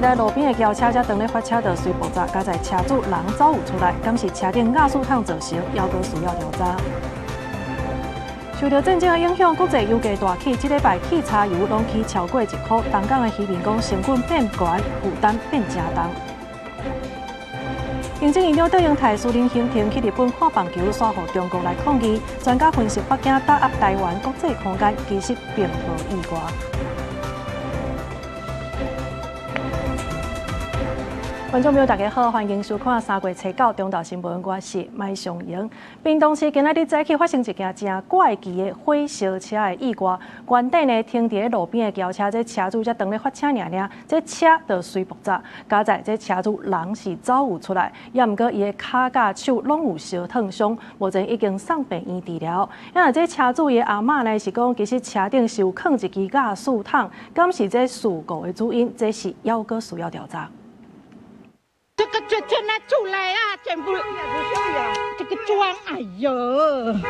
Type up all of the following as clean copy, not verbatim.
台路边的轿车才等咧发车，就随爆炸，加在车主人走有出来，敢是车顶压缩烫造成，还阁需要调查。受到战争的影响，国际油价大起，这礼拜汽柴油拢起超过1块，东港的渔民讲成本变悬，负担变真重。行政院长德英泰苏林行程去日本看棒球，煞予中国来抗议。专家分析，北京打压台湾国际空间，其实并无意外。观众朋友，大家好，欢迎收看3月初9中昼新闻，我是麦尚莹。屏东市今仔日早起发生一件真怪奇的火烧车的意外，原底呢停伫路边的轿车，这车主才等咧发车尔，这车就随爆炸，加在这车主人是走有出来，也毋过伊的骹甲手拢有烧烫伤，目前已经送病院治疗。因这车主伊的阿嬷呢是讲，其实车顶是有放一支甲树桶，敢是这事故的主因，这是还阁需要调查。这个全拿出来啊！全部这个装，哎呦！啊，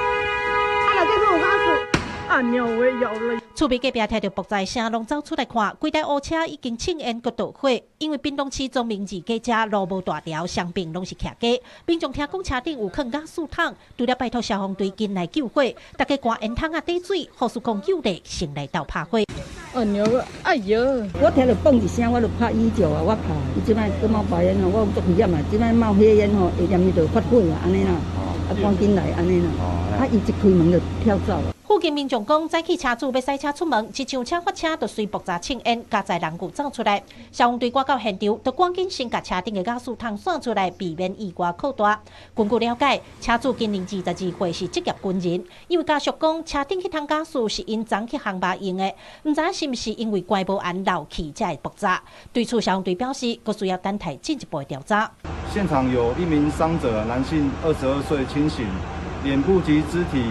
那这个我告诉，啊鸟我也咬了。厝边隔壁听到爆炸声，拢走出来看，规台乌车已经庆烟个导火，因为屏东市庄明志家车路无大条，双边拢是徛架，民众听讲车顶有放甲树桶，除了拜托消防队进来救火，大家赶烟筒啊滴水，护士讲有力先来到拍火。哦鸟个，哎呦！我听到嘣一声，我就拍119啊，我拍，伊即摆搁冒白烟吼，我足危险啊！即摆冒黑烟吼，下念伊就发火啊，安尼啦，啊赶紧来安尼啦，啊伊一开门就跳走了。附近民众讲，早起车主要驶车出门，一上车发车就随爆炸庆烟，加载人骨走出来。消防队赶到现场，就赶紧先把车顶的压缩桶散出来，避免意外扩大。根据了解，车主今年22岁，是职业军人。因为家属讲，车顶迄桶压缩是因昨去航班用的，唔知是毋是因为关无安漏气才会爆炸。对此，消防队表示，佫需要等待进一步的调查。现场有1名伤者，男性22岁，清醒，脸部及肢体。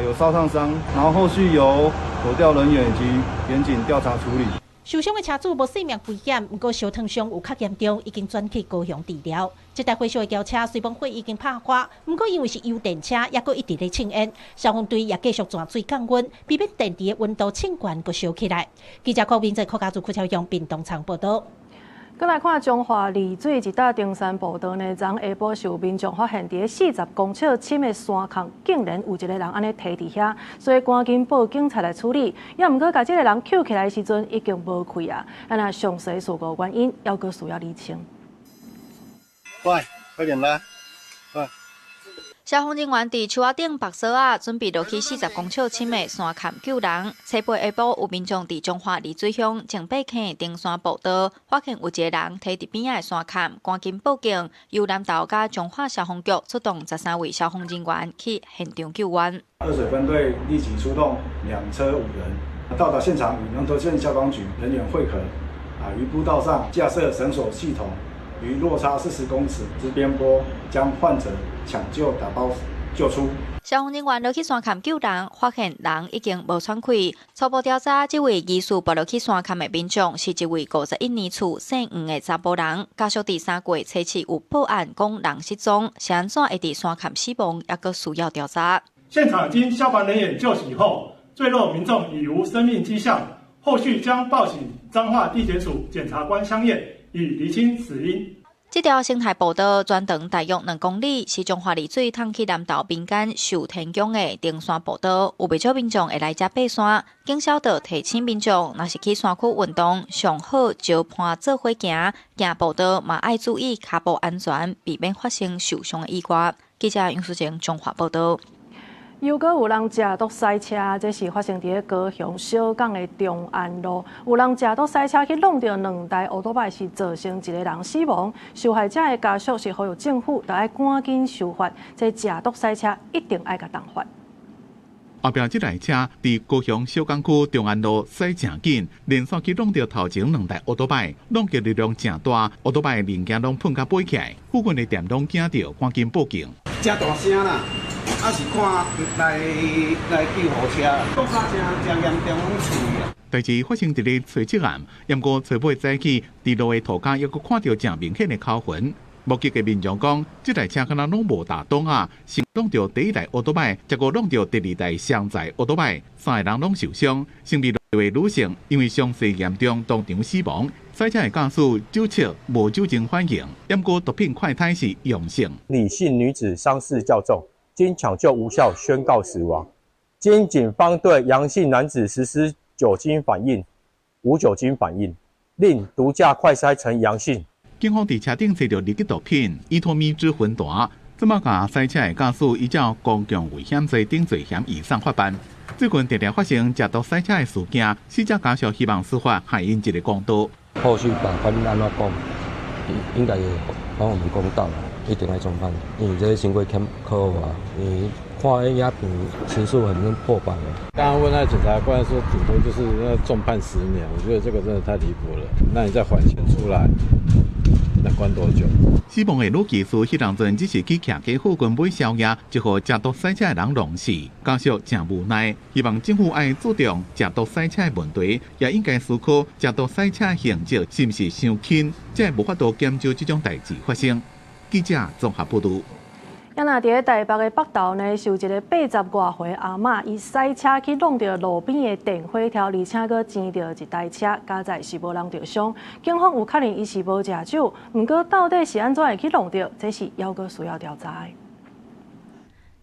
有烧烫伤，然后后续由火调人员以及远警调查处理。受伤的车主无性命危险，不过烧烫伤有较严重，已经转去高雄治疗。这台火烧的轿车虽然火已经拍花，不过因为是油电车，也阁一直咧庆烟，消防队也继续钻水降温，避免电池的温度庆悬阁烧起来。记者柯明在客家族区朝向屏东场报道。再来看中华丽水一搭登山步道呢，昨下晡受民众发现，伫40公尺深的山坑，竟然有一个人安尼摕伫遐，所以赶紧报警察来处理。也毋过，甲这个人捡起来的时阵已经无开啊。那详细事故原因，还阁需要厘清。快点来，快！消防人员伫树仔顶白沙啊，准备落去40公尺深的山坎救人。初晡下晡，有民众伫中华丽水乡前北坑登山步道，发现有一个人摕伫边仔的山坎，赶紧报警。由南投甲中华消防局出动13位消防人员去现场救援。二水分队立即出动2车5人，到达现场与南投县消防局人员会合。于步道上架设绳索系统。于落差40公尺之边坡，将患者抢救打包救出。消防人员落去山坎救人，发现人已经无喘气。初步调查，这位疑似爬落去山坎的民众是一位51年厝姓黄的查甫人。家属第3月初7有报案讲人失踪，是安怎会伫山坎死亡，也阁需要调查。现场经消防人员救起后，坠落民众已无生命迹象，后续将报请彰化地检署检察官相验。以厘清死因。这条生态步道全长大约2公里，是中华丽水通去南投民间受天宫的登山步道，有不少民众会来这爬山。警消队提醒民众，若是去山区运动，上好招伴做伙行，行步道嘛爱注意脚步安全，避免发生受伤的意外。记者杨淑晴中华报道。又阁有人食毒塞车，这是发生伫高雄小港的中安路，有人食毒塞车去弄到2台乌托邦，是造成一个人死亡。受害者的家属是呼吁政府，就要赶紧修法，这食毒塞车一定要甲冻发。后壁这台车伫高雄小港区中安路驶正紧，连续去弄到头前2台乌托邦，弄个力量正大，乌托邦的零件拢碰甲飞起来，附近的店拢惊到，赶紧报警。真大声啦！啊是看来救护车，毒杀真严重，拢处理啊。代志发生伫咧初7暗，不过初尾早起，伫路的涂骹还阁看到正明显的口痕。目击的民众讲，这台车敢若拢无打洞啊，先弄到第1台乌托邦，结果弄到第2台双载乌托邦，3个人拢受伤，性命越来越女性因为伤势严重当场死亡。赛车的驾驶酒测无酒精反应，验过毒品快胎是阳性。李姓女子伤势较重，经抢救无效宣告死亡。经警方对阳性男子实施酒精反应、无酒精反应，令毒驾快筛呈阳性。警方伫车顶找到2支毒品、伊托米酯酚弹，这么甲赛车的驾驶依照公共危险罪顶罪嫌以上法办。最近常常发生食毒赛车的事件，死者家属希望司法还因一个公道。后续法官安怎讲，应该会还我们公道啦，一定要重判，因为这个行为欠可罚，你看那鸦片情愫很破百了。刚刚问那检察官说，顶多就是要重判10年，我觉得这个真的太离谱了。那你再缓刑出来，能关多久？死亡的女技师迄当阵只是去徛街附近买宵夜，就互食毒赛车的人弄死，家属真无奈。希望政府要注重食毒赛车的问题，也应该思考食毒赛车刑责是不是伤轻，才无法度减少这种代志发生。记者综合报道。也那伫台北的北投呢，有一个80多岁阿嬷，伊赛车去弄到路边的电火条，而且佫前到一台车，加在是无人着伤。警方有确认伊是无食酒，毋过到底是安怎会去弄到，这是还佫需要调查的。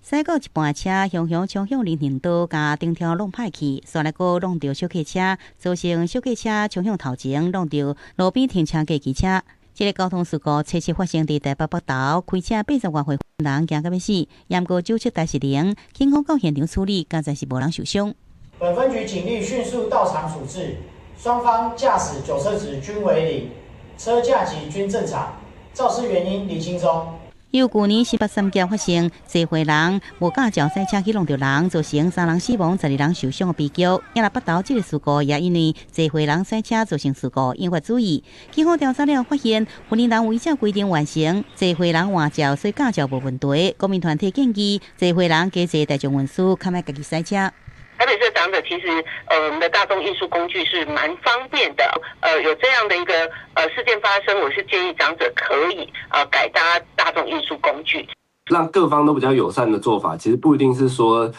驶过一半车，向冲向人行道，甲顶条弄歹去，煞来佫弄到小客车，造成小客车冲向头前，弄到路边停车架机车。这个交通事故确实发生伫台北北投，开车80多岁人惊到要死，验过酒测台是0，警方到现场处理，加在是无人受伤。本分局警力迅速到场处置，双方驾驶酒测值均为0，车架级均正常，肇事原因厘清中。有去年18三劫发生，侪岁人无驾照赛车去弄到人，造成3人死亡、12人受伤的悲剧。也那北投这个事故也因为侪岁人赛车造成事故，引发注意。警方调查了发现，婚姻人违这规定完成，侪岁人换照，所以驾照无问题。公民团体建议，侪岁人加坐大众运输，较莫家己赛车。台北市的长者其实，我们的大众运输工具是蛮方便的。有这样的一个事件发生，我是建议长者可以改搭大众运输工具，让各方都比较友善的做法，其实不一定是说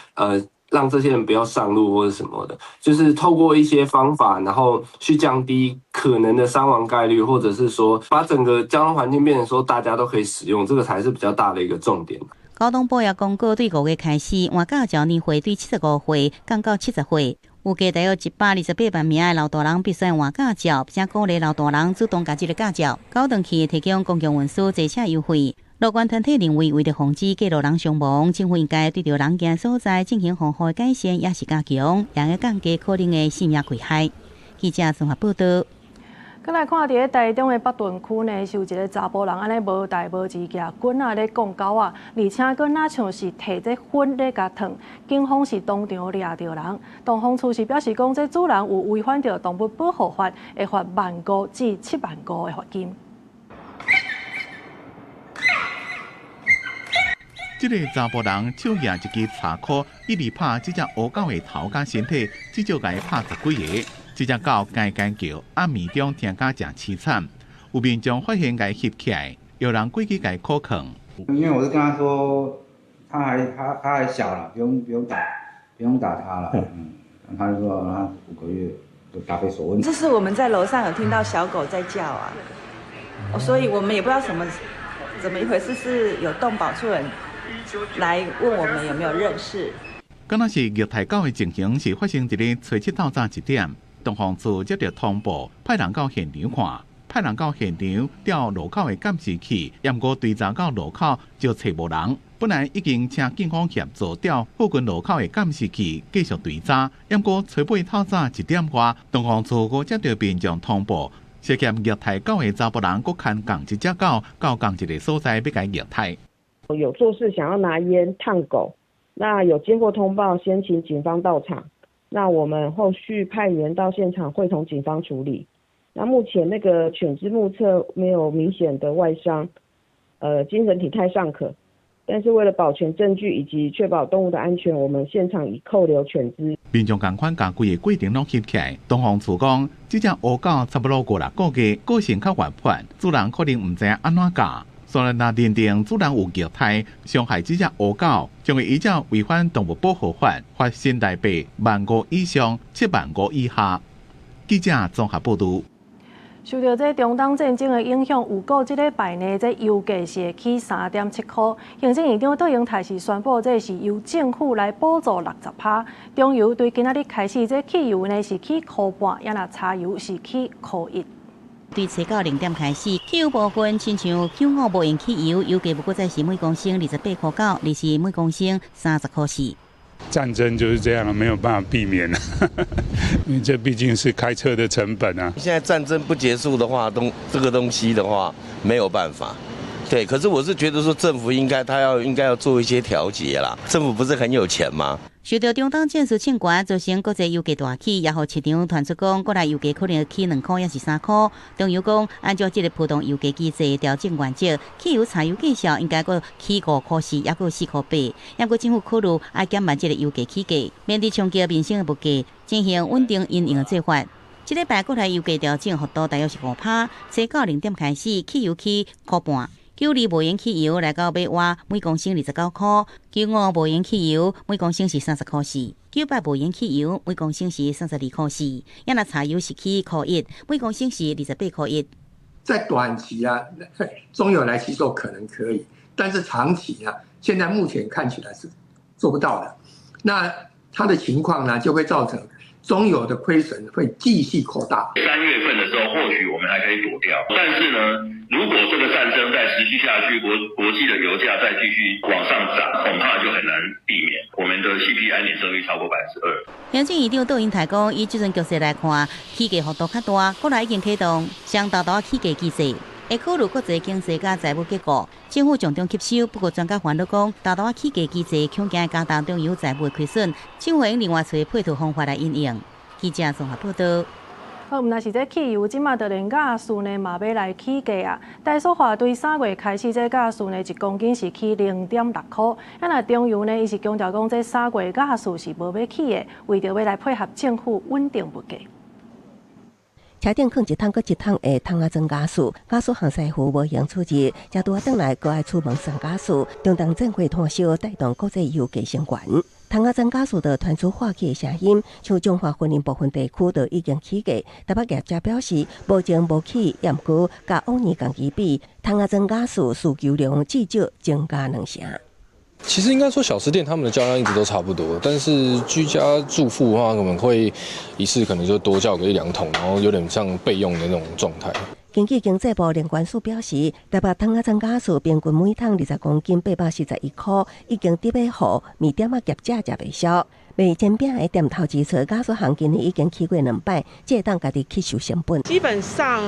让这些人不要上路或者什么的，就是透过一些方法，然后去降低可能的伤亡概率，或者是说把整个交通环境变成说大家都可以使用，这个才是比较大的一个重点。交通部也公告，对5月开始换驾照年岁对75岁降到70岁，有加大约128万名的老大人必须换驾照，并且鼓励老大人主动加这个驾照。高长期提供公共运输坐车优惠。乐观团体认为，为了防止过路人伤亡，政府应该对着人行所在进行防护的改善，也是加强，也要降低可能的性命危害。记者综合报道。再来看，伫台中的北屯区呢，是有一个查甫人安尼无代无志，举棍啊咧讲狗啊，而且佫若像是摕这粉咧甲烫。警方是当场抓到人，东方处是表示讲，这主人有违反着动物保护法，会罚15000至75000的罚金。这个查甫人手拿一支叉箍，一直拍这只乌狗的头甲身体，至少甲伊拍10几个。这只狗干干叫，暗暝中听甲真凄惨。有民众发现甲伊翕起来，有人过去甲伊扣扛。因为我是跟他说，他还小了，不用打他了。他就说他5个月就答非所问。这是我们在楼上有听到小狗在叫啊，所以我们也不知道怎么一回事，是有动保处人来问我们有没有认识。敢若是虐待狗的情形是发生伫咧初7到早1点，东方处接到通报，派人到现场看，派人到现场调路口的监视器，验过追查到路口就找无人。本来已经请警方协助调附近路口的监视器继续追查，验过初8透早1点外，东方处又接到民众通报，涉嫌虐待狗的查甫人，佫牵共一只狗到共一个所在要甲虐待。有做事想要拿烟烫狗，那有接获通报，先请警方到场。那我们后续派员到现场会同警方处理。那目前那个犬只目测没有明显的外伤，精神体态尚可。但是为了保全证据以及确保动物的安全，我们现场已扣留犬只。民众同款把规个过程拢翕起来。东方处讲，这只乌狗差不多5-6个月，个性较活泼，主人可能唔知安怎教。虽然若认定主人有虐待、伤害这只乌狗，将会依照违反动物保护法，罚新台币15000以上75000以下。记者综合报道。受到这中东战争的影响，有股这礼拜呢，这油价是会起3.7块。行政院长杜英泰是宣布，这是由政府来补助60%。中油对今仔日开始，这汽油呢是起1.5块，也那柴油是起1.1块。对初到0点开始，汽油部分亲像95无用汽油，油价不过再是每公升28块9，利是每公升30块4。战争就是这样了，没有办法避免了，因为这毕竟是开车的成本啊。现在战争不结束的话，这个东西的话没有办法。对，可是我是觉得说政府应该要做一些调节啦。政府不是很有钱吗？受到中东战事侵权，造成国际油价大起，也予市场传出讲，国内油价可能会起2块，也是3块。中油讲，按照这个波动油价机制调整原则，汽油、柴油计价应该阁起5块4，也阁4块8。也过政府考虑爱减慢这个油价起价，面对冲击民生的物价，进行稳定运营的做法。这礼拜国内油价调整幅度大约是5%，初到0点开始，汽油起1.5块。92无盐汽油来到要挖每公升29块，95无盐汽油每公升是30块4，98无盐汽油每公升是32块4，也那柴油是起1块1，每公升是28块1。在短期啊，中油来吸收可能可以，但是长期啊，现在目前看起来是做不到的。那它的情况呢，就会造成中油的亏损会继续扩大。3月份的时候，或许我们还可以躲掉，但是呢，如果这个战争再持续下去，国际的油价再继续往上涨，恐怕就很难避免我们的 CPI 年增率超过2%。行政院长杜英泰讲，以这阵局势来看，起价幅度较大，国内已经启动相大大起价机制。会考虑国际经济甲财务结构，政府从中吸收。不过专家烦恼讲，大大起价机制恐惊加大中油财务的亏损，政府应另外找配套方法来应用。记者综合报道。好，毋但是这汽油，即马的连价数呢嘛要来起价啊。台塑化对3月开始这价数呢1公斤是起0.6块。啊，那中油呢，伊是强调讲这3月价数是无要起的，为着要来配合政府稳定物价。车顶放一桶搁一桶的桶仔装加速，加速行师傅无闲处置，车拄转来搁爱出门上加速，中东战火炭烧带动国际油价升悬。桶仔装加速的传出化气的声音，像中华婚姻部分地区都已经起价。台北业者表示，无情无起，也毋过甲往年同期比，桶仔装加速需求量至少增加2成。其实应该说，小吃店他们的交量一直都差不多，但是居家住户的话，我们会一次可能就多叫个1-2桶，然后有点像备用的那种状态。经济经济部联管署表示，台北桶仔装加速平均每桶20公斤841块，已经伫要互面点业者食袂消。卖煎饼的店头支出加速行今年已经起过2摆，这当家己吸收成本。基本上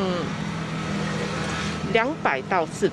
200到400。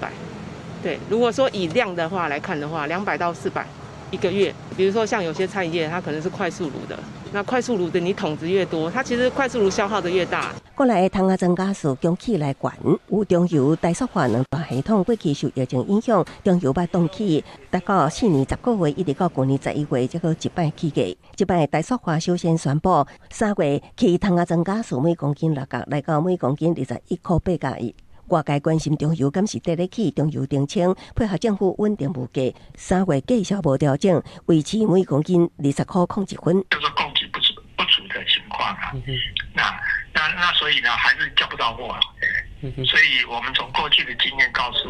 对，如果说以量的话来看的话，200到400一个月。比如说像有些餐饮业，它可能是快速炉的，那快速炉的你桶子越多，它其实快速炉消耗的越大。国内的桶仔装加速供气来悬，有中油、台塑化2大系统过去受疫情影响，中油要冻起，达到4年10个月，一直到去年11月才个一摆起价。这摆台塑化首先宣布，3月起桶仔装加速每公斤6角，来到每公斤21块8角1。外界关心中油敢是得得起，中油澄清配合政府稳定物价，3月计销无调整，维持每公斤20块01分。就是供给不足的情况啊，那所以呢，还是叫不到货。所以我们从过去的经验告诉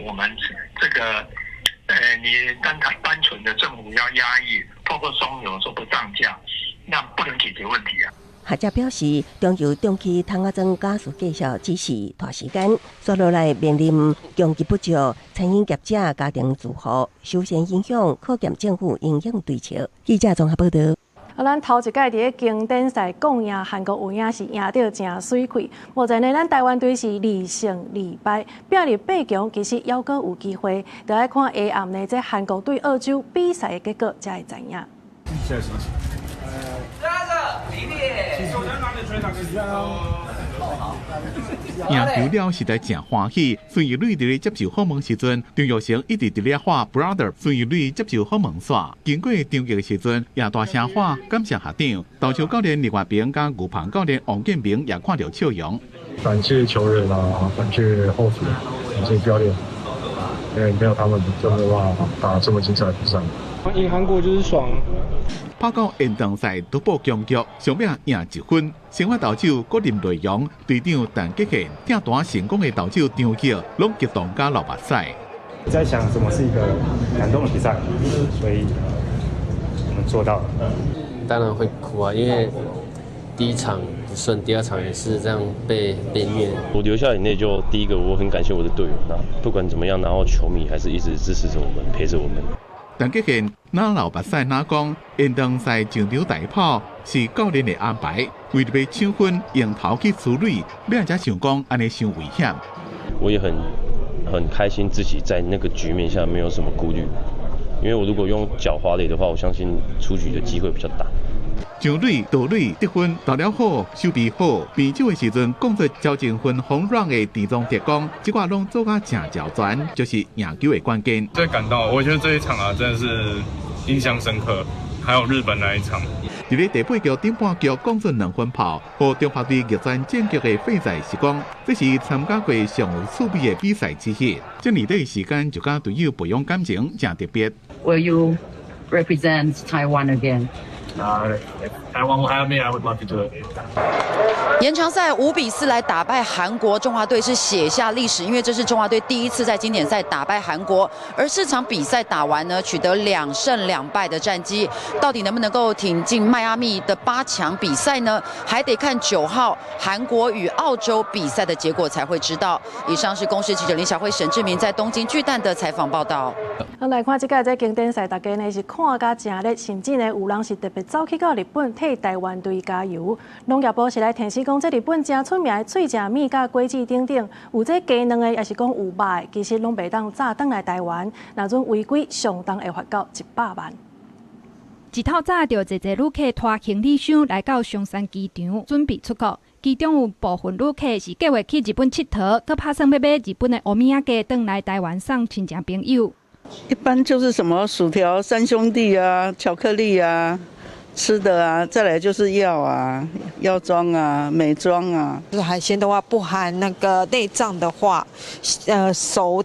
我们，这个你单纯的政府要压抑，透过中油说不涨价，那不能解决问题啊。学者表示，中油中期桶仔装加速计销只是拖时间，接落来面临供给不足，餐饮业者家庭住户首先影响，可见政府应应对策。记者综合报道。咱头一届伫咧经典赛共赢韩国有影是赢到真水快，目前呢，咱台湾队是2胜2败，拼入8强，其实还阁有机会，就要看下暗呢，这韩国对澳洲比赛的结果才会知影。赢球了实在真欢喜。孙玉蕊伫咧接受访问时阵，张玉成一直伫咧喊 brother。孙玉蕊接受访问说，经过张玉的时阵，也大声喊感谢校长、投球教练李焕平甲牛棚教练王建平也看到笑容。感谢球员啊，感谢后厨，感谢教练。因为没有他们就没有办法打这么精彩的比赛。赢韩国就是爽。跑到延长赛独步僵局，上命赢1分。生活投手郭林内容队长陈吉宪订单成功的投手张杰，拢激动加流目屎。在想什么是一个感动的比赛，所以我们做到了。当然会哭啊，因为第一场不顺，第二场也是这样被虐。我留下以内就第一个，我很感谢我的队友。那不管怎么样，然后球迷还是一直支持着我们，陪着我们。陈吉宪哪流目屎哪讲，延长赛上场大炮是教练的安排，为了要抢分，用头去处理，要才想讲安尼伤危险。我也很开心自己在那个局面下没有什么顾虑，因为我如果用脚滑垒的话，我相信出局的机会比较大。上垒、倒垒得分投了好，守备好，变手的时阵，讲出赵正芬轰软的地中特工，这个拢做甲正脚转，就是赢球的关键。最感动，我觉得这一场真的是印象深刻，还有日本那一场。伫咧第8局顶半局讲出2分炮，和中华队逆转战局的费仔是讲，这是参加过上有趣味的比赛之一。这年底时间就甲队友培养感情，真特别。Will you represent Taiwan again? If Taiwan will have me, I would love to do it. 延长赛5-4来打败韩国，中华队是写下历史，因为这是中华队第一次在经典赛打败韩国。而4场比赛打完呢，取得2胜2败的战绩，到底能不能够挺进迈阿密的8强比赛呢？还得看9号韩国与澳洲比赛的结果才会知道。以上是公视记者林小慧、沈志明在东京巨蛋的采访报道。来看这届在经典赛，大家呢是看甲真热，甚至呢有人是特别走去到日本替台湾队加油。农业部是来提示讲，这日本真出名的脆食米甲果子等等，有这鸡卵的，也是讲有肉的，其实拢袂当早登来台湾，若准违规，上当会罚到100万。一透早就侪侪旅客拖行李箱来到松山机场，准备出国。其中有部分旅客是计划去日本佚佗，佮打算要买日本的欧米亚鸡登来台湾送亲戚朋友。一般就是什么薯条、三兄弟啊、巧克力啊、吃的啊，再来就是药啊、药妆啊、美妆啊。就是海鲜的话，不含那个内脏的话，熟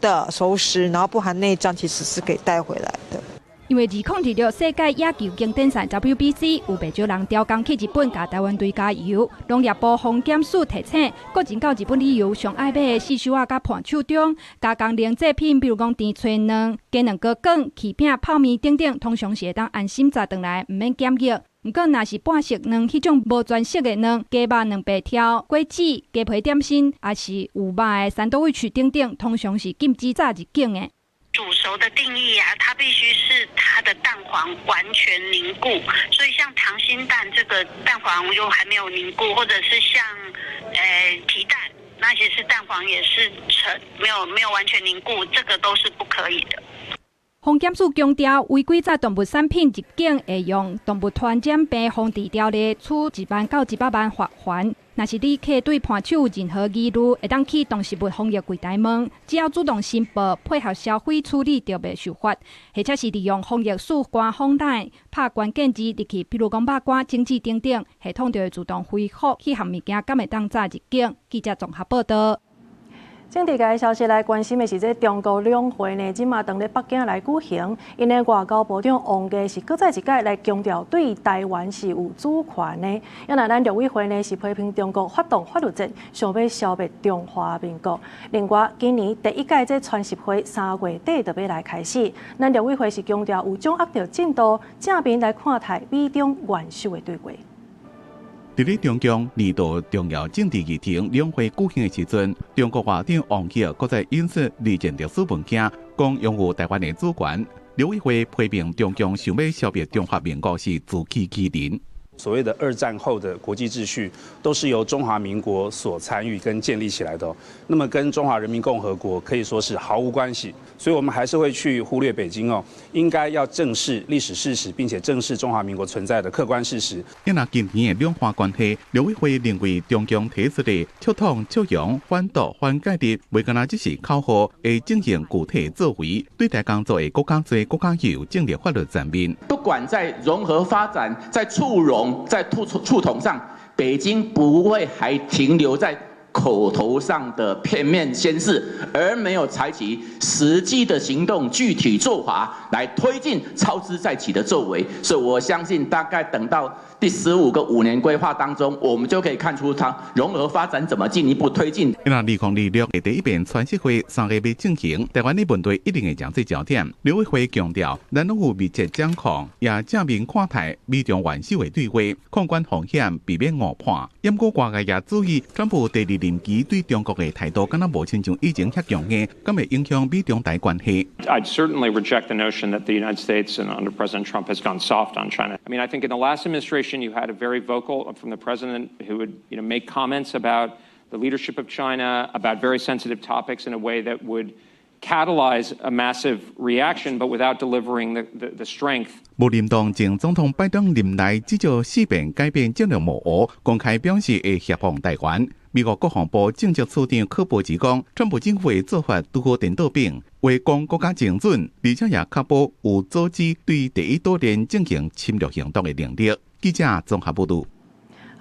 食，然后不含内脏，其实是可以带回来的。因为2026世界野球经典赛 WBC 有不少人调工去日本，甲台湾队加油。农业部防检署提醒，国人到日本旅游上爱买的四手仔甲盘手中加工零制品，比如讲甜脆卵、鸡卵糕卷、起饼、泡面等等，通常是会当安心载回来，唔免检疫。不过，若是半熟卵，迄种无全熟的卵，鸡肉2白条、果子、鸡皮点心，也是有肉的三多味曲等等，通常是禁止载入境的。煮熟的定义啊，它必须是它的蛋黄完全凝固，所以像溏心蛋这个蛋黄又还没有凝固，或者是像皮蛋，那些是蛋黄也是没有完全凝固，这个都是不可以的。防检署强调，违规载动物产品入境会用动物传染病防治条例处1万到100万罚款。若是旅客对盘手有任何疑虑，会当去动食物防疫柜台问，只要主动申报，配合消费处理，就袂受罚。或者是利用防疫曙光访单拍关键字入去，比如讲肉干、蒸汽等等，系统就会自动恢复去项物件，敢会当载入境。记者综合报道。政治界消息来关心的是，这中国两会呢，今嘛当咧北京来举行。因的外交部长王毅是搁再一届来强调，对台湾是有主权的。因为咱陆委会呢是批评中国发动法律战，想要消灭中华民国。另外，今年第一届这传习会3月底就要来开始，咱陆委会是强调有掌握到进度，正面来看待美中元首的对话。伫咧中共2度重要政治议程两会举行的时阵，中国外长王毅搁在引述利剑特殊文件，讲拥护台湾的主权。陆委会批评中共想要消灭中华民国是自欺欺人。所谓的2战后的国际秩序，都是由中华民国所参与跟建立起来的哦。那么跟中华人民共和国可以说是毫无关系。所以我们还是会去忽略北京哦，应该要正视历史事实，并且正视中华民国存在的客观事实。因为今年的两岸关系，陆委会认为中共提出的促统、促融、反独、反介入，袂干那只是口号，会进行具体作为，对待工作的国家罪、国家有政治法律层面。不管在融合发展、在促融、在促统上，北京不会还停留在口头上的片面宣示，而没有采取实际的行动、具体做法来推进超支再起的作为。所以我相信，大概等到第15个5年规划当中，我们就可以看出它融合发展怎么进一步推进。2026的第一遍全社会3个月进行，台湾的问题一定会将这焦点。刘委会强调，咱拢有密切掌控，也正面看待美中元首的对话，控管风险，避免误判。不过，外界也注意，川普第2任期对中国的态度，敢若无亲像以前遐强硬，敢会影响美中台关系。I'd certainly reject the notion that the United States and under President Trump has gone soft on China. I mean, I think in the last administration, you had a very vocal from the president who would, make comments about the leadership of China, about very sensitive topics in a way that would catalyze a massive reaction, but without delivering the strength. 无认同前总统拜登任内至少4遍改变战略模糊，公开表示会协防台湾。美国国防部政治处长柯博兹讲，川普政府的做法拄好颠倒病，话讲国家精准，而且也确保有组织对第一岛链进行侵略行动的能力。记者综合报道。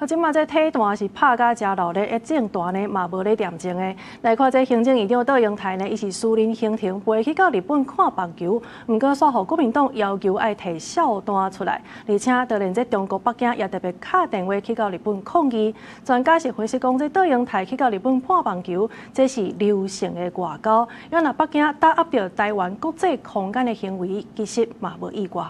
即马这体段是拍甲真热烈，政段呢嘛无咧恬静的。来看这行政院长杜英台呢，伊是私人行程飞去到日本看棒球，毋过煞互国民党要求爱摕小单出来，而且就连这中国北京也特别打电话去到日本抗议。专家是分析讲，这杜英台去到日本看棒球，这是流行的外交，因为若北京打压着台湾国际空间的行为，其实嘛无意外。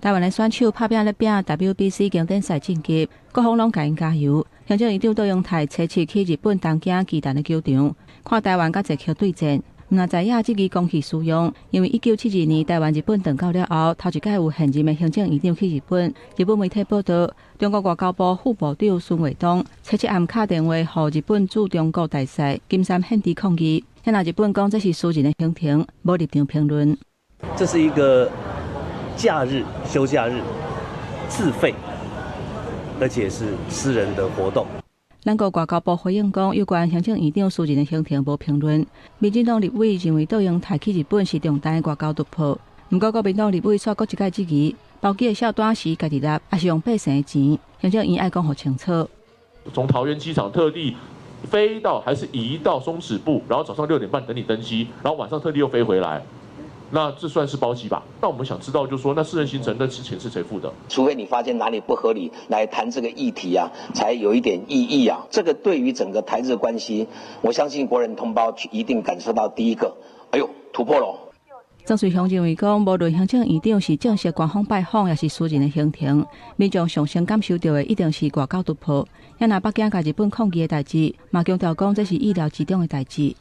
台湾的选手拍拼咧拼 WBC 经典赛晋级，各方拢甲因加油。行政院长杜英台初次去日本东京巨蛋的球场，看台湾甲一球对战。毋知影即支公器私用，因为1972年台湾日本断交了后，头一届有现任的行政院长去日本。日本媒体报道，中国外交部副部长孙卫东初一暗打电话予日本驻中国大使金山宪治抗议。现在日本讲这是私人的行程，无立场评论。这是一个假日、休假日自费，而且是私人的活动。咱国外交部回应讲，有关行政院长私人的行程无评论。民进党立委认为杜英台去日本是重大的外交突破。不过，国民党立委错过一届质疑，包机的小单是家己拿，还是用百姓的钱？行政院爱讲好清楚。从桃园机场特地飞到，还是移到松止部，然后早上6点半等你登机，然后晚上特地又飞回来。那这算是包机吧？那我们想知道，就是说，那私人行程那钱是谁付的？除非你发现哪里不合理，来谈这个议题啊，才有一点意义啊。这个对于整个台日关系，我相信国人同胞一定感受到第一个，哎呦，突破了。郑水雄认为讲，无论行政院长是正式官方拜访，也是私人的行程，民众上先感受到的一定是外交突破。也拿北京甲日本抗议的代志，嘛强调讲这是意料之中的代志。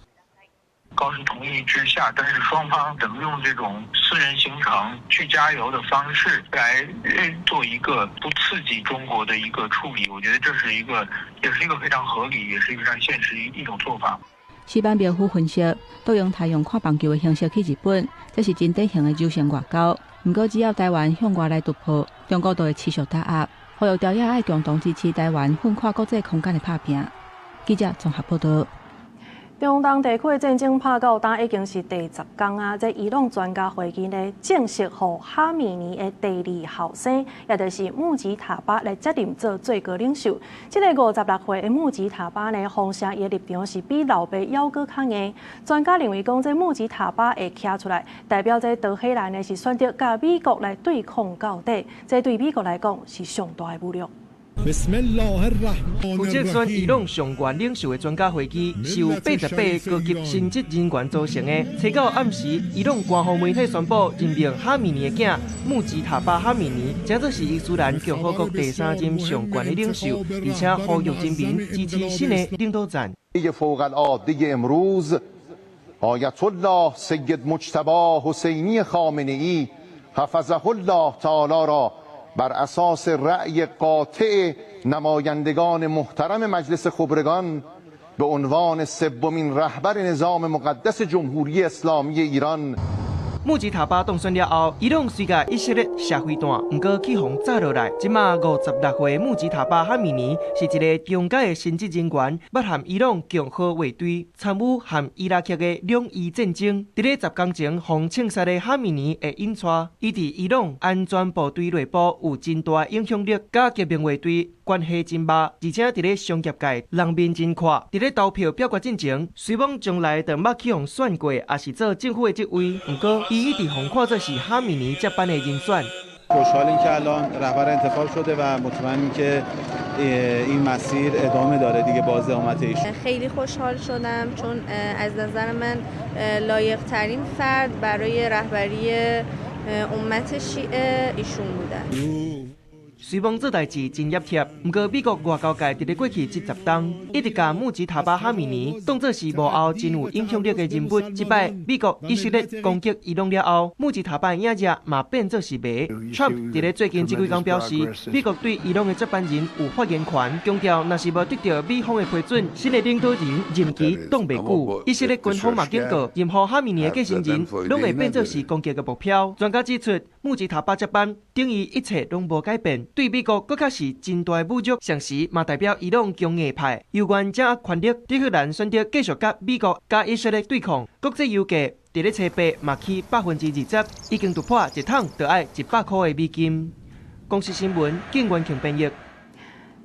高市同意之下，但是双方怎么用这种私人行程去加油的方式来做一个不刺激中国的一个处理，我觉得这是一个也是一个非常合理，也是一个非常现实的一种做法。西班苗夫分析，杜英台用看棒球的形式去日本，这是真典型的柔性外交。不过，只要台湾向外来突破，中国都会持续打压。呼吁朝野爱共同支持台湾分跨国际空间的拍拼。记者综合报道。中东地区的战争拍到今已经是第10天啊！这伊朗专家会议呢，正式予哈米尼的第2后生，也就是穆吉塔巴来接任做最高领袖。这个56岁的穆吉塔巴呢，风声伊的立场是比老爸还搁较硬。专家认为讲，这穆吉塔巴会站出来，代表这德黑兰呢是选择甲美国来对抗到底。这对美国来讲是上大的侮辱。负责选伊朗上元领袖的专家会议是由88个高级神职人员组成的。初到暗时，伊朗官方媒体宣布任命哈米尼的囝穆吉塔巴哈米尼，将做是伊斯兰共和国第3任上元的领袖，而且呼吁人民支持新的领导战。آیت الله سید مجتبی حسینی خامنه‌ای حفظه الله تعالی را بر اساس رأی قاطع نمایندگان محترم مجلس خبرگان به عنوان سومین رهبر نظام مقدس جمهوری اسلامی ایران 穆吉塔巴当选了后，伊朗虽甲以色列射飞弹，不过去互炸落来。即马56岁穆吉塔巴哈米尼是一个中阶的神职人员，捌和伊朗共和卫队参与和伊拉克的两伊战争。伫咧10天前，互枪杀的哈米尼会引出，伊伫伊朗安全部队内部有真大影响力，甲革命卫队关系真密，而且伫咧商业界人面真阔。伫咧投票表决进前，虽望将来就捌去互选过，也是做政府的职位，不过伊一直互看作是哈米尼接班的人选。خوشحالیم که الان رهبر انتخاب شده و مطمئنیم که این مسیر ادامه داره دیگه باز اقامت ایشون. خیلی خوشحال شدم چون از نظر من لایق ترین فرد برای رهبری امت شیعه ایشون بودن. 虽望做代志真业贴，不过美国外交界伫咧过去这10天，一直将穆吉塔巴哈米尼当作是幕后真有影响力的人物。即摆美国以色列攻击伊朗了后，穆吉塔巴的影子嘛变作是迷。Trump 伫咧最近这几天表示，美国对伊朗的接班人有发言权，强调若是无得到美方的批准，新的领导人任期当袂久。以色列军方嘛警告，任何哈米尼的继承人，拢会变作是攻击的目标。专家指出，穆吉塔巴接班等于一切拢无改变。 对美国，搁较是真大侮辱，同时嘛代表伊朗强硬派有关掌握权力，德黑兰选择继续甲美国、甲以色列对抗。国际油价伫咧七八嘛起20%，已经突破1桶就要100块的美金。公司新闻，景元庆编译。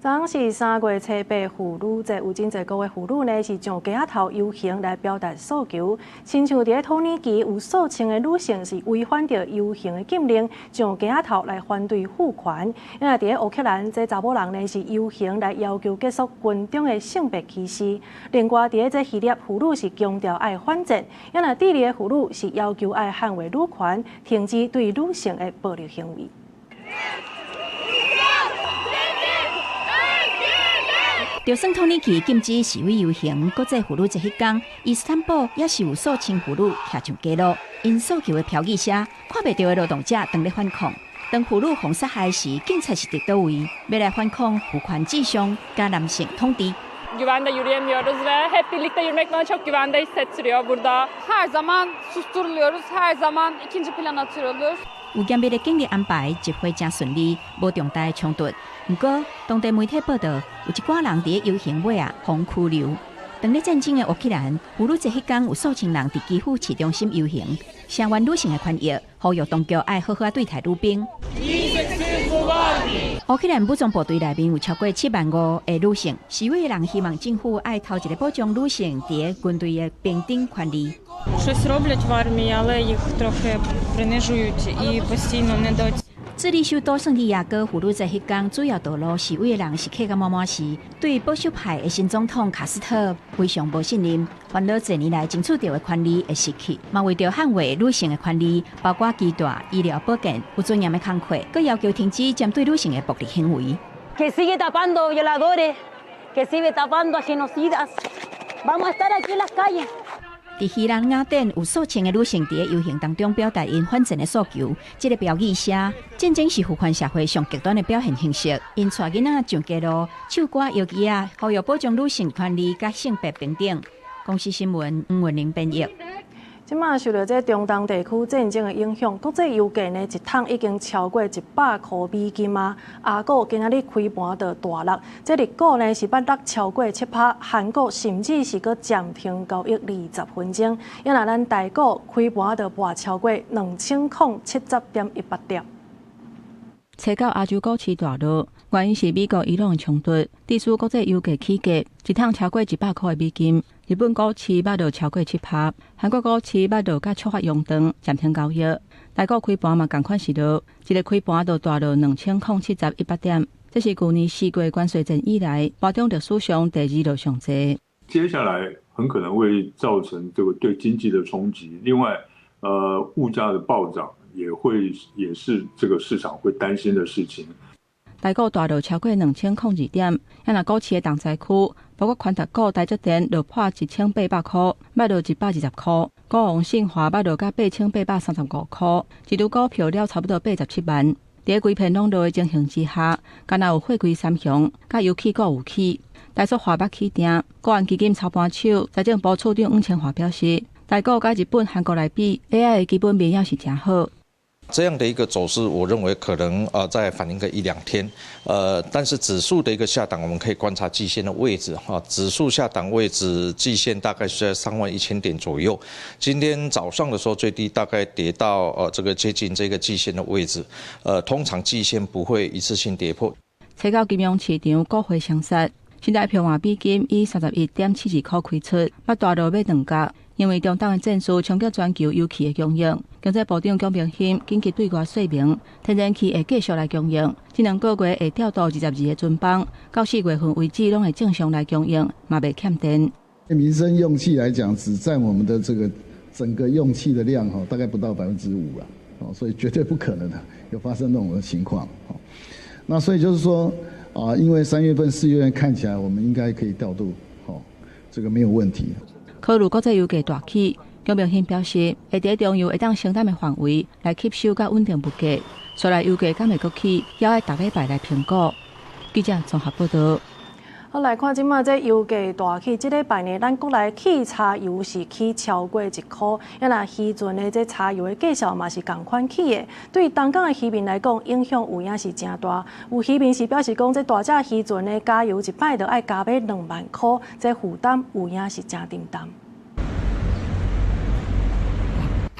昨天是3月初8妇女节，有真侪个妇女呢是上街仔头游行来表达诉求。亲像伫土耳其有数千个女性是违反着游行的禁令，上街仔头来反对妇权。因为伫乌克兰，这查某人呢是游行来要求结束军中的性别歧视。另外，伫这希腊妇女是强调爱反战，因为智利的妇女是要求爱捍卫女权，停止对女性的暴力行为。 就算土耳其禁止示威游行，国际妇女节迄天，伊斯坦堡也是有数千妇女徛上街路，因诉求的标语写“看袂到的劳动者当咧反抗”。当妇女被杀害时，警察是伫倒位？要来反抗父权至上加男性统治。 Güvende yürüyemiyoruz ve hep birlikte yürümek bana çok güvende hissettiriyor burada. Her zaman susturuluyoruz, her zaman ikinci plana atılıyoruz. 有严密的警力安排，集会真顺利，无重大的冲突。不过，当地媒体报道，有一寡人伫游行尾被拘留。当咧战争的乌克兰，妇女节迄天有数千人伫基辅市中心游行，声援女性的权益，呼吁当局爱好好对待女兵。乌克兰武装部队内面有超过7.5万个女性，示威的人希望政府爱头一个保障女性伫军队的平等权利。 Щось роблять в армії, але їх трохи принижують і постійно недооцінюють. 智利首都圣地亚哥妇女节迄天，主要道路示威的人是客家妈妈时，对保守派的新总统卡斯特非常无信任，烦恼多年来争取到的权利会失去，嘛为着捍卫女性的权利，包括基大、医疗保健、有尊严的工课，佮要求停止针对女性的暴力行为。Que sigue tapando violadores, que sigue tapando a genocidas. Vamos a estar aquí en las calles. 伫希腊雅典有数千个女性伫游行当中表达因反战的诉求。这个标语写：战争是父权社会上极端的表现形式。因带囡仔上街路，唱歌摇旗啊，呼吁保障女性权利甲性别平等。公司新闻吴文玲编译。 即马受到这中东地区战争的影响，国际油价呢一桶已经超过100块美金啊！阿股今仔日开盘就大落，这日股呢是捌落超过7%，韩国甚至是搁暂停交易20分钟。因为咱台股开盘就破超过2070.18点。初到亚洲股市大落，原因是美国伊朗的冲突，致使国际油价起价，一桶超过100块美金。 日本股市捌落超过7%，韩国股市捌落甲触发熔断，暂停交易。台股开盘嘛同款是落，一日开盘就大落2071点，这是去年4月关税战以来盘中历史上第2落上济。接下来很可能会造成这个对经济的冲击，另外，物价的暴涨也是这个市场会担心的事情。 台股大落超过2002点，因那股市的重灾区，包括宽达股、台积电落破1800块，捌落120块；高鸿信华捌落到8835块，一株股票了差不多87万。伫规片拢落的情形之下，敢若有货柜三雄，甲油气股有起，台塑化捌起定。国安基金操盘手财政部处长黄千华表示。台股甲日本、韩国来比 ，AI 的基本面也是真好。这样的一个走势，我认为可能再反映个1-2天，但是指数的一个下档，我们可以观察季线的位置哈，指数下档位置季线大概是在31000点左右。今天早上的时候最低大概跌到这个接近这个季线的位置，通常季线不会一次性跌破。采购金融市场股汇相杀，新台票换美金以31.72块开出，要大落要2角。因为中东的战事冲击全球油气的供应，经济部长龚明鑫紧急对外说明，天然气会继续来供应，这2个月会调度22个存泵，到4月份为止拢会正常来供应，嘛袂欠电。民生用气来讲，只占我们的这个整个用气的量大概不到5%啦，所以绝对不可能的有发生那种的情况。那所以就是说因为3月份、4月份看起来我们应该可以调度，这个没有问题。考虑国际油价大起，龚明鑫表示，会在中油会当承担的范围来吸收甲稳定物价。虽然油价敢会阁起，也要逐礼拜来评估。记者综合报道。好，来看即马这油价大起，即礼拜呢，咱国内汽柴油是起超过1块，若希准的这柴油的价格嘛是同款起的。对东港的渔民来讲，影响有影是真大。有渔民是表示讲，这大只希准的加油一摆就要加买2万块，这负担有影是真沉重。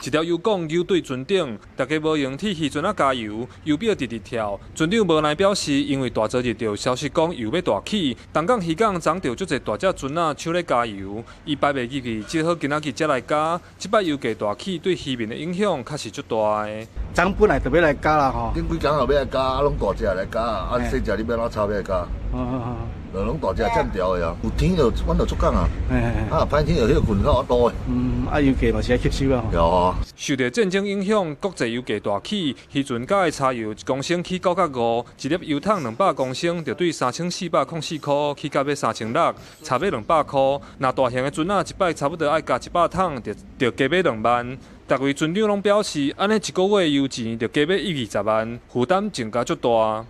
一条油管油对船顶，大家无用替渔船啊加油，油表直直跳。船长无奈表示，因为大早日着消息讲油要大起，东港渔港总着足侪大只船啊抢咧加油，伊摆袂入去，只好今仔日才来加。即摆油价大起，对渔民的影响确实足大的。咱本来就要来加啦吼，顶几工后要来加，拢大只来加，细只你要哪炒要来加？拢大只占条的啊，有天就阮就出工啊，歹天就迄个困较多的。油价嘛是爱吸收啊。有啊。受到战争影响，国际油价大起，渔船加的柴油1公升起9.5，一粒油桶200公升就对3404块起到要3600，差要200块。那大型的船啊，一摆差不多爱加100桶，就加买2万。各位船长拢表示，安尼1个月油钱就加买120万，负担增加足大。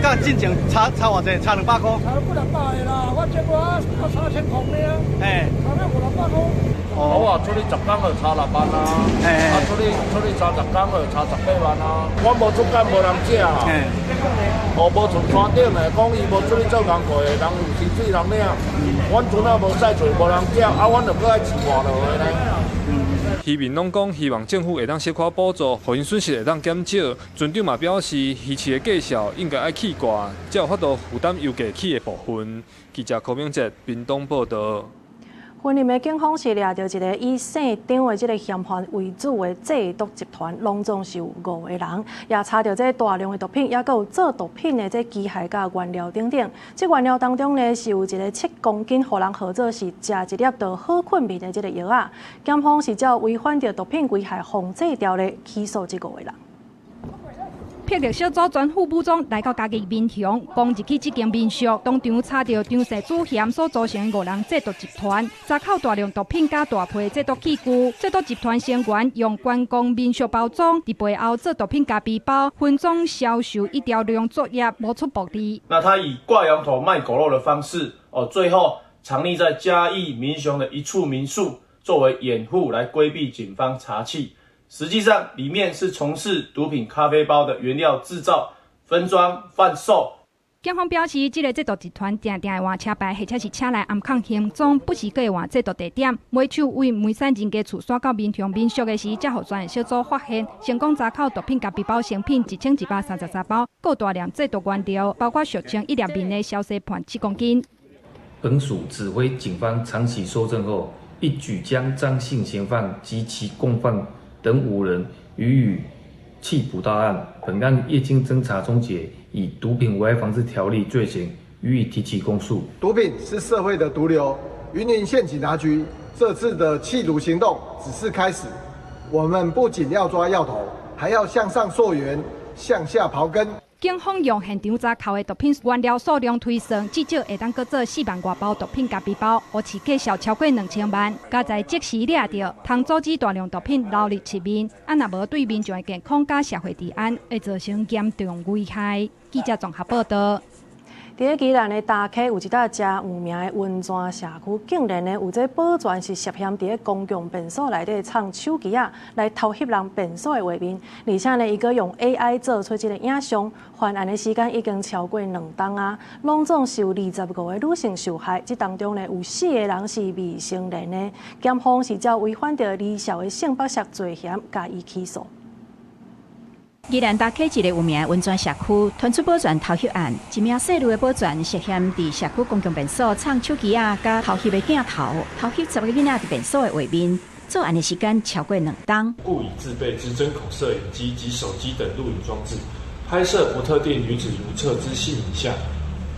甲进前差偌济？差200块。差不200个啦，我这个差1000块呢。差了500块。好啊，出去10工就差6万啊。出去差10工就差18万啊。我无出工无人食啊。无从山顶的，讲伊无出去做工课的人有薪水人领。阮船啊无赛船，无人缴，阮就搁爱饲活落去呢。渔民拢讲希望政府会当小可补助，互因损失会当减少。船长嘛表示，鱼市的价格应该爱起高，才有法度负担油价起的部分。记者柯明哲，屏东报道。云林的警方是抓到一个以姓张的这个嫌犯为主的制毒集团，拢总是有5个人，也查到这大量的毒品，也有做毒品的这机械甲原料等等。这原料当中呢，是有一个7公斤，互人合作是食一粒就好困眠的这个药啊。检方是照违反着毒品危害防治条例起诉这5个人。霹雳小组专副部长来到家己民雄，讲入去这间民宿，当场查到张氏主嫌所组成的5人制毒集团，查扣大量毒品加大批制毒器具。制毒集团成员用观光民宿包装，伫背后做毒品加皮包，分装销售一条龙作业，无出目的。那他以挂羊头卖狗肉的方式，最后藏匿在嘉义民雄的一处民宿，作为掩护来规避警方查缉。实际上，里面是从事毒品咖啡包的原料制造、分装、贩售。警方表示，这个制毒集团定定会换车牌，或者是请来暗巷行踪，不时各换制毒地点。买手为梅山人家厝刷到民雄民宿的时，才互专业小组发现，成功查扣毒品甲皮包成品1133包，够大量制毒原料，包括俗称一粒面的消息盘7公斤。本署指挥警方长期搜证后，一举将张姓嫌犯及其共犯等5人予以缉捕到案。本案业经侦查终结，以毒品危害防治条例罪嫌予以提起公诉。毒品是社会的毒瘤，云林县警察局这次的缉毒行动只是开始，我们不仅要抓药头，还要向上溯源，向下刨根。警方用现场查扣的毒品原料数量推算，至少会当搁做4万多包毒品加皮包，而且价销超过2000万。加在即时抓到，通阻止大量毒品流入市面，若无对民众的健康加社会治安会造成严重危害。记者综合报道。伫个宜兰的大溪有一搭真有名的温泉社区，竟然呢有这保全是涉嫌伫个公共便所内底藏手机啊，来偷翕人便所的画面，而且呢，伊阁用 AI 做出这个影像，犯案的时间已经超过2冬啊，拢总是有25个女性受害，这当中呢有4个人是未成年的，检方是照违反着离校的性剥削罪嫌加以起诉。宜兰大溪一个有名的温泉社区传出保全偷翕案，一名细路的保全涉嫌伫社区公共便所藏手机啊，甲偷翕的镜头，偷翕10个囡仔伫便所的画面。作案的时间超过2冬。故意自备之针孔摄影机及手机等录影装置，拍摄不特定女子如厕之性影像。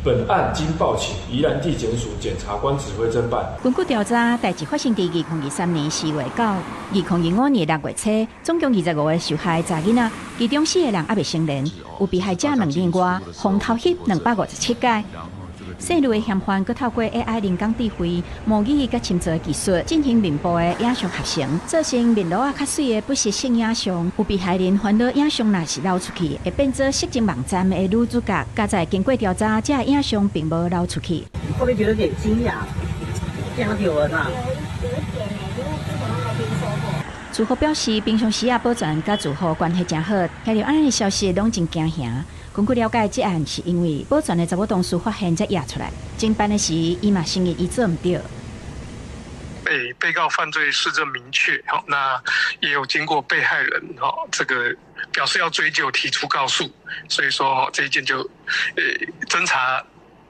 本案经报请宜兰地检署检察官指挥侦办。根据调查，代志发生伫2023年4月9、2025年6月7，总共25个受害查囡仔，其中4个人还未成年，有被害者2年外，共偷翕257届。细路的嫌犯，佮透过 AI 人工智慧、模拟佮深造技术进行面部的影像合成，造成面露较水的不实性影像。有被害人烦恼影像若是流出去，会变做色情网站的女主角。加在经过调查，这影像并无流出去。我觉得有点惊讶，这样有人啊。住户表示，平常时保全甲住户关系真好，听到安尼的消息，拢真惊吓。根据了解，这案是因为保全的查某同事发现才压出来。侦办的时，伊嘛承认伊做唔对。被告犯罪事证明确，那也有经过被害人这个表示要追究，提出告诉，所以说这一件就侦查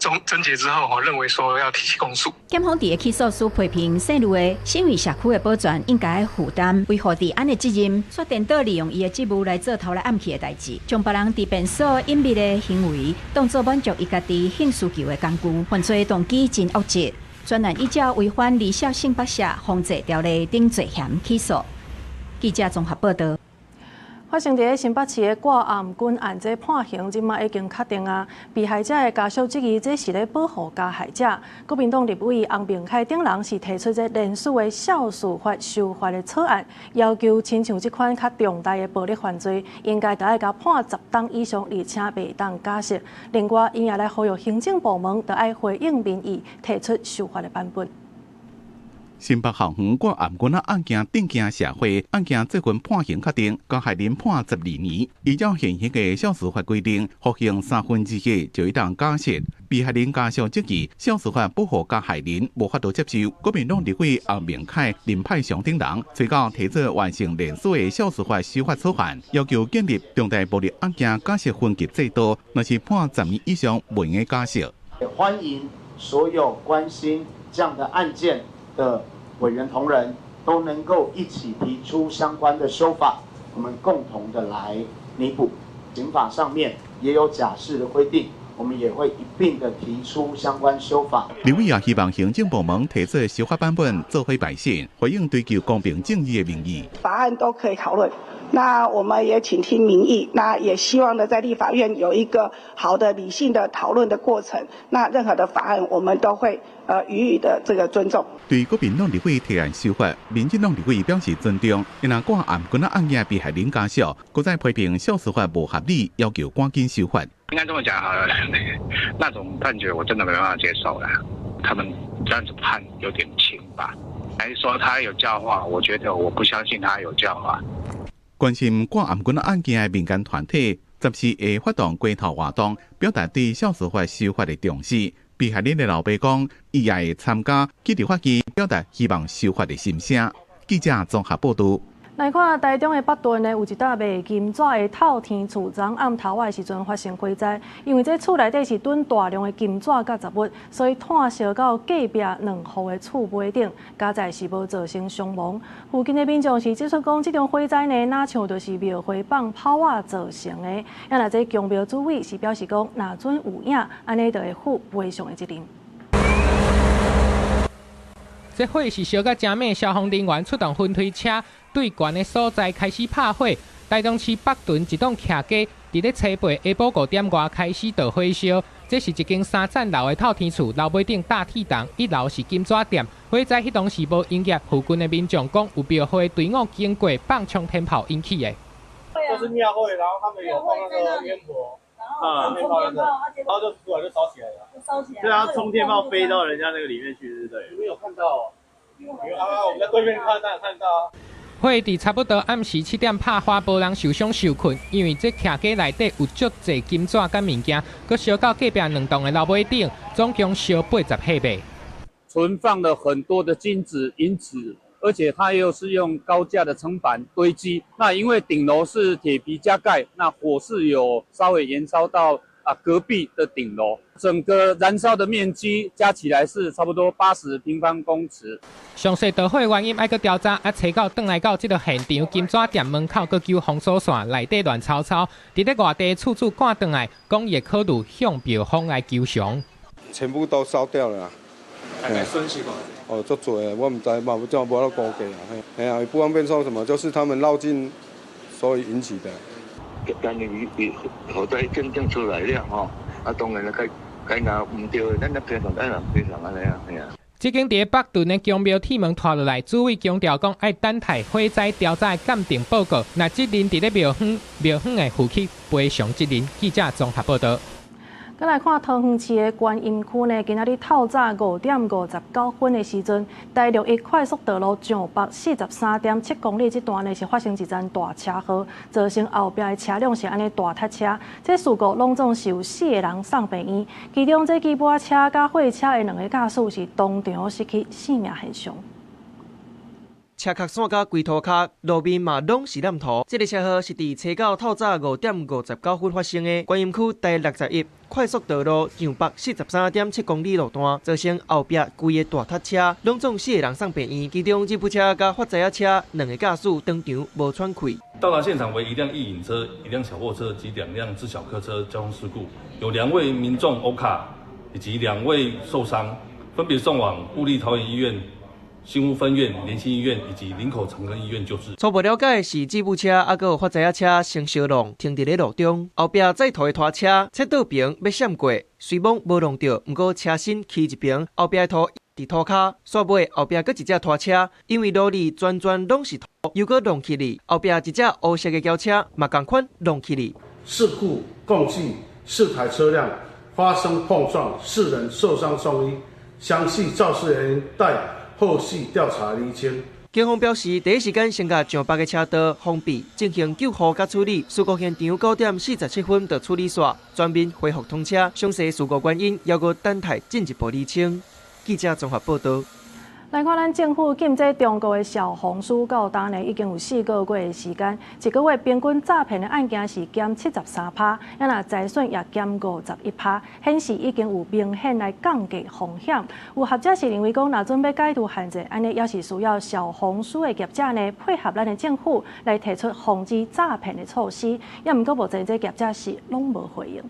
侦结之后，认为说要提起公诉。检方伫个起诉书批评细路的身为社区的保全，应该负担维护治安的责任，却颠倒利用伊的职务来做偷来暗去的代志，将别人伫便所隐秘的行为当作满足伊家己性需求的工具，犯罪动机真恶质。专案依照违反离校性剥削防治条例等罪嫌起诉。记者综合报道。发生在新北市的挂暗军案，这判刑即马已经确定啊。被害者的家属质疑这是咧保护加害者。国民党立委洪明凯等人是提出这连署的少数法修法的草案，要求亲像这款较重大的暴力犯罪，应该甲判10冬以上，而且袂当假释。另外，因也来呼吁行政部门要爱回应民意，提出修法的版本。新北校园挂暗军案件定惊社会，案件这份判刑确定，加害人判12年。依照现行的少数法规定，服刑1/3就一当假释。被害人家属质疑少数法保护加害人无法度接受。国民党立委洪明凯、林派祥等人催告提出完成连锁的少数法修法草案，要求建立重大暴力案件假释分级制度，若是判10年以上，不应该假释。欢迎所有关心这样的案件的委员同仁都能够一起提出相关的修法，我们共同的来弥补。刑法上面也有假释的规定，我们也会一并的提出相关修法。刘伟也希望行政部门提出修法版本做回百姓，回应追求公平正义的民意。法案都可以讨论。那我们也倾听民意，那也希望呢，在立法院有一个好的理性的讨论的过程。那任何的法案，我们都会予以的这个尊重。对国民党立委提案修法，民进党立委表示尊重，因为挂暗军案件被害人家属，搁再批评少数法不合理，要求赶紧修法。应该这么讲好了，那种判决我真的没办法接受了。他们这样子判有点轻吧？还说他有教化，我觉得我不相信他有教化。关心挂暗军案件的民间团体，暂时会发动街头活动，表达对少数法修法的重视。被害人的老爸讲，伊也会参加记者发言，表达希望修法的心声。记者综合报道。来看台中的北屯呢，有一搭卖金纸的透天厝，昨暗头仔的时阵发生火灾，因为这厝内底是囤大量的金纸甲杂物，所以炭烧到隔壁2户的厝尾顶，加在是无造成伤亡。附近的民众是指出讲，这场火灾呢，哪像就是庙会放炮仔造成的。要若这公庙主委是表示讲，若准有影，安尼就会负赔偿的责任。这火是烧到真猛，消防人员出动分推车对悬的所在开始拍火。台中市北屯一栋徛家，伫咧初八下晡5点外开始着火烧。这是一间3层楼的透天厝，楼尾顶大铁档，1楼是金纸店。火灾迄当时无营业，附近的民众讲有庙会队伍经过放冲天炮引起的。就是庙会，然后他们有放那个烟火，啊，面泡然后就出来就烧起来了，烧起来。对啊，冲天炮飞到人家那个里面去，对不对？没有看到哦，因为我们在对面看到啊。会伫差不多暗时7点拍花，无人受伤受困，因为这徛家内底有足侪金纸甲物件，佮烧到隔壁2栋的楼尾顶，总共烧80盒呗。存放了很多的金子、银子，而且它又是用高架的层板堆积。那因为顶楼是铁皮加盖，那火势有稍微延烧到隔壁的顶楼，整个燃烧的面积加起来是差不多80平方公尺。详细导火原因要搁调查，找到转来到这个现场金纸店门口，搁救封锁线内底乱吵吵，伫咧外地处处赶转来，讲也考虑向庙方来求偿。全部都烧掉了。大概损失多少？哦，足多的，我唔知嘛，这无得估计啊。哎呀，不方便说什么，就是他们绕境所以引起的。但是好在真正出来了吼，当然啦，该拿唔对，咱咧赔偿安尼啊，系啊。这间伫北屯的公庙铁门拖落来，主委强调讲要等待火灾调查的鉴定报告。那责任伫咧庙方的负起赔偿责任。记者综合报道。再来看桃园市的观音区呢，今仔日透早5点59分的时阵，台6A快速道路上北43.7公里这段呢是发生一阵大车祸，造成后壁的车辆是安尼大塞车。这事故拢总是有4个人送病院，其中这机搬车甲货车的2个驾驶是当场失去性命现象。车壳线甲龟头壳路面嘛拢是烂土。这个车祸是伫车九透早5点59分发生的，观音区第61快速道路上北43.7公里路段，造成后壁规个大塞车，拢总4个人送病院，其中吉普车甲发财车2个驾驶当场无喘气。到达现场为1辆异引车、1辆小货车及2辆自小客车交通事故，有2位民众欧卡以及2位受伤，分别送往部立桃园医院、新屋分院、联心医院以及林口长庚医院救治。初步了解是吉普车还有发财车先烧弄停伫咧路中，后壁载头的拖车侧倒边要闪过，虽摸无弄到，不过车身起一边，后壁的土伫土骹，煞尾后壁搁一只拖车，因为路里全拢是土，又搁弄起哩，后壁一只黑色的轿车嘛同款弄起哩。事故共计4台车辆发生碰撞，4人受伤送医，详细肇事原因待后续调查厘清。警方表示，第一时间先甲上北的车道封闭，进行救护甲处理。事故现场9点47分就处理煞，全面恢复通车。详细事故原因，要搁等待进一步厘清。记者综合报道。来看咱政府禁止中国的小红书到今呢已经有4个月的时间，1个月平均诈骗的案件是减73%，那财损也减51%，显示已经有明显来降低风险。有学者是认为讲，若准备解除限制，安尼也是需要小红书的业者呢配合咱的政府来提出防止诈骗的措施，也毋过目前这业者是拢无回应。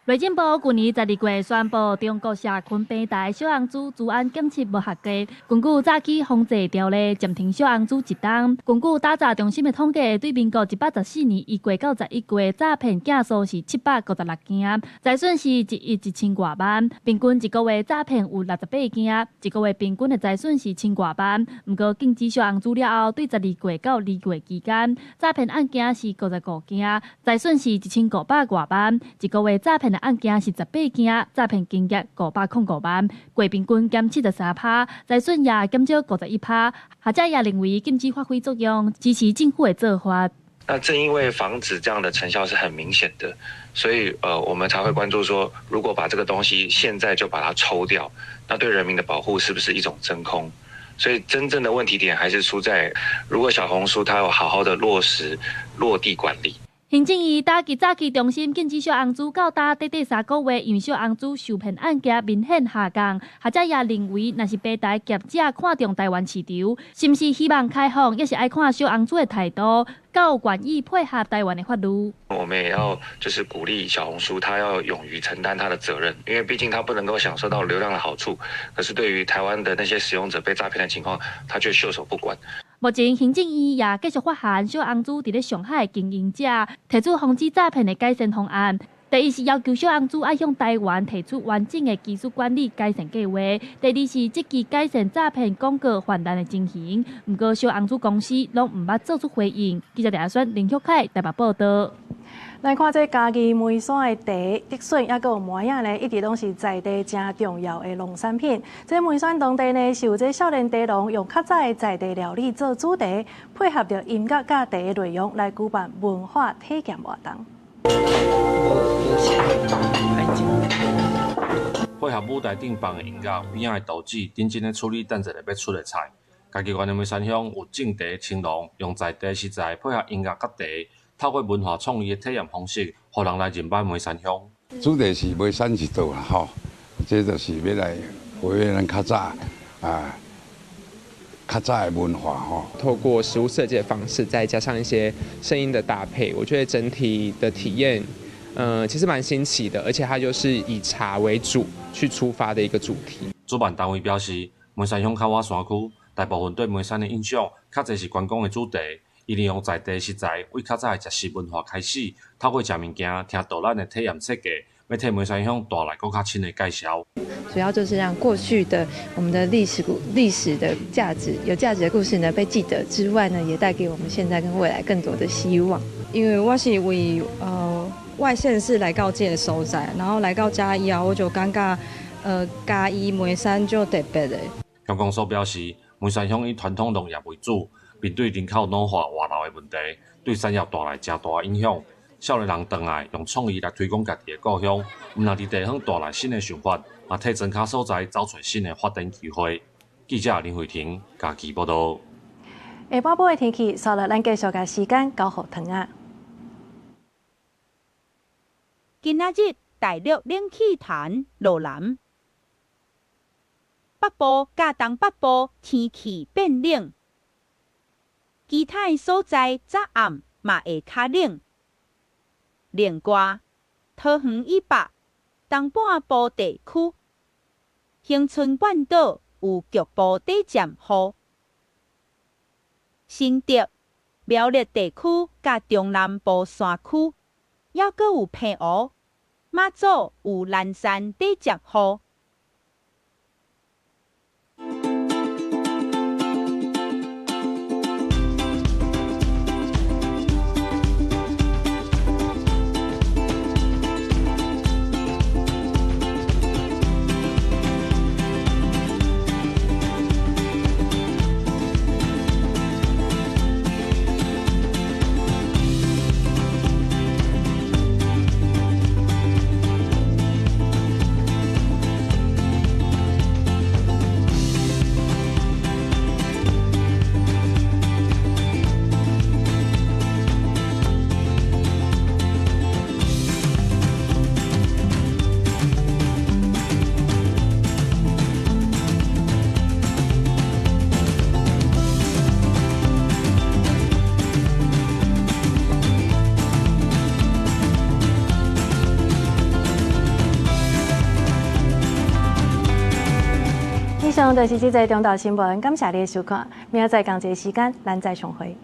内政部去年12月宣布，中国社群平台小红书治安检测无合格，根据早期防治条例，暂停小红书1档。根据打诈中心的统计，对民国114年1月到11月，诈骗件数是756件，财损是1亿1000多万，平均1个月诈骗有68件，1个月平均的财损是1000多万。不过禁止小红书了后，对12月到2月期间，诈骗案件是55件，财损是1500多万，1个月诈骗案件是18件，诈骗金额505万，月平均减73%，财损也减少51%。学者也认为禁止发挥作用，支持政府的做法。那正因为防止这样的成效是很明显的，所以我们才会关注说，如果把这个东西现在就把它抽掉，那对人民的保护是不是一种真空？所以真正的问题点还是出在，如果小红书它有好好的落实落地管理。行政院早期中心禁止小红书到短3个月，因为小红书受骗案件明显下降。学者也认为，若是平台业者看重台湾市场，是不是希望开放，也是爱看小红书的态度，够愿意配合台湾的法律。我们也要就是鼓励小红书，它要勇于承担它的责任，因为毕竟它不能够享受到流量的好处，可是对于台湾的那些使用者被诈骗的情况，它却袖手不管。目前，行政院也继续发函小红书伫咧上海的经营者，提出防止诈骗的改善方案。第一是要求小红书要向台湾提出完整的技术管理改善计划；第二是积极改善诈骗广告泛滥的情形。不过，小红书公司拢毋捌做出回应。记者陈亚轩、林旭凯台北报道。来看这嘉义梅山的茶、竹笋，也有梅仔呢，一直拢是在地真重要的农产品。这梅山当地呢，是有这少年茶农用较早的在地料理做主题，配合着音乐甲茶的内容来举办文化体验活动。配合舞台顶放的音乐、边仔的豆子，认真的处理等一下要出的菜。嘉义县的梅山乡有种茶、青农，用在地食材配合音乐甲茶。透过文化创意的体验方式，互人来认识梅山乡。主题是梅山一道啦，吼，这就是要来回味咱较早的文化吼。透过食物设计的方式，再加上一些声音的搭配，我觉得整体的体验，其实蛮新奇的，而且它就是以茶为主去出发的一个主题。主办单位表示，梅山乡靠外山区，大部分对梅山的印象，较侪是观光的主题。伊利用在地食材，为较早的食食文化开始，透过食物件、听导览的体验设计，要替梅山乡带来更较深的介绍。主要就是让过去的我们的历史的价值、有价值的故事呢被记得之外呢，也带给我们现在跟未来更多的希望。因为我是为外县市来到这个所在，然后来到嘉义啊，我就感觉嘉义梅山就特别的。乡公所表示，梅山乡以传统农业为主。并对人口老化外流的问题，对产业带来真大的影响。少年人回来用创意来推广家己的故乡，毋但伫地方带来新的想法，也替庄脚所在找出新的发展机会。记者林慧婷嘉义报道。下晡晡的天气，稍后咱继续甲时间交互汤啊。今仔日大陆冷气团落南，北部甲东北部天气变冷。其他的所在早暗嘛会较冷，冷歌桃园以北、东半部地区、恒春半岛有局部短暂雨，新竹、苗栗地区甲中南部山区还阁有平湖，马祖有南山短暂雨。以上就是这则中岛新闻，感谢你的收看。明仔载同一时间，咱再相会。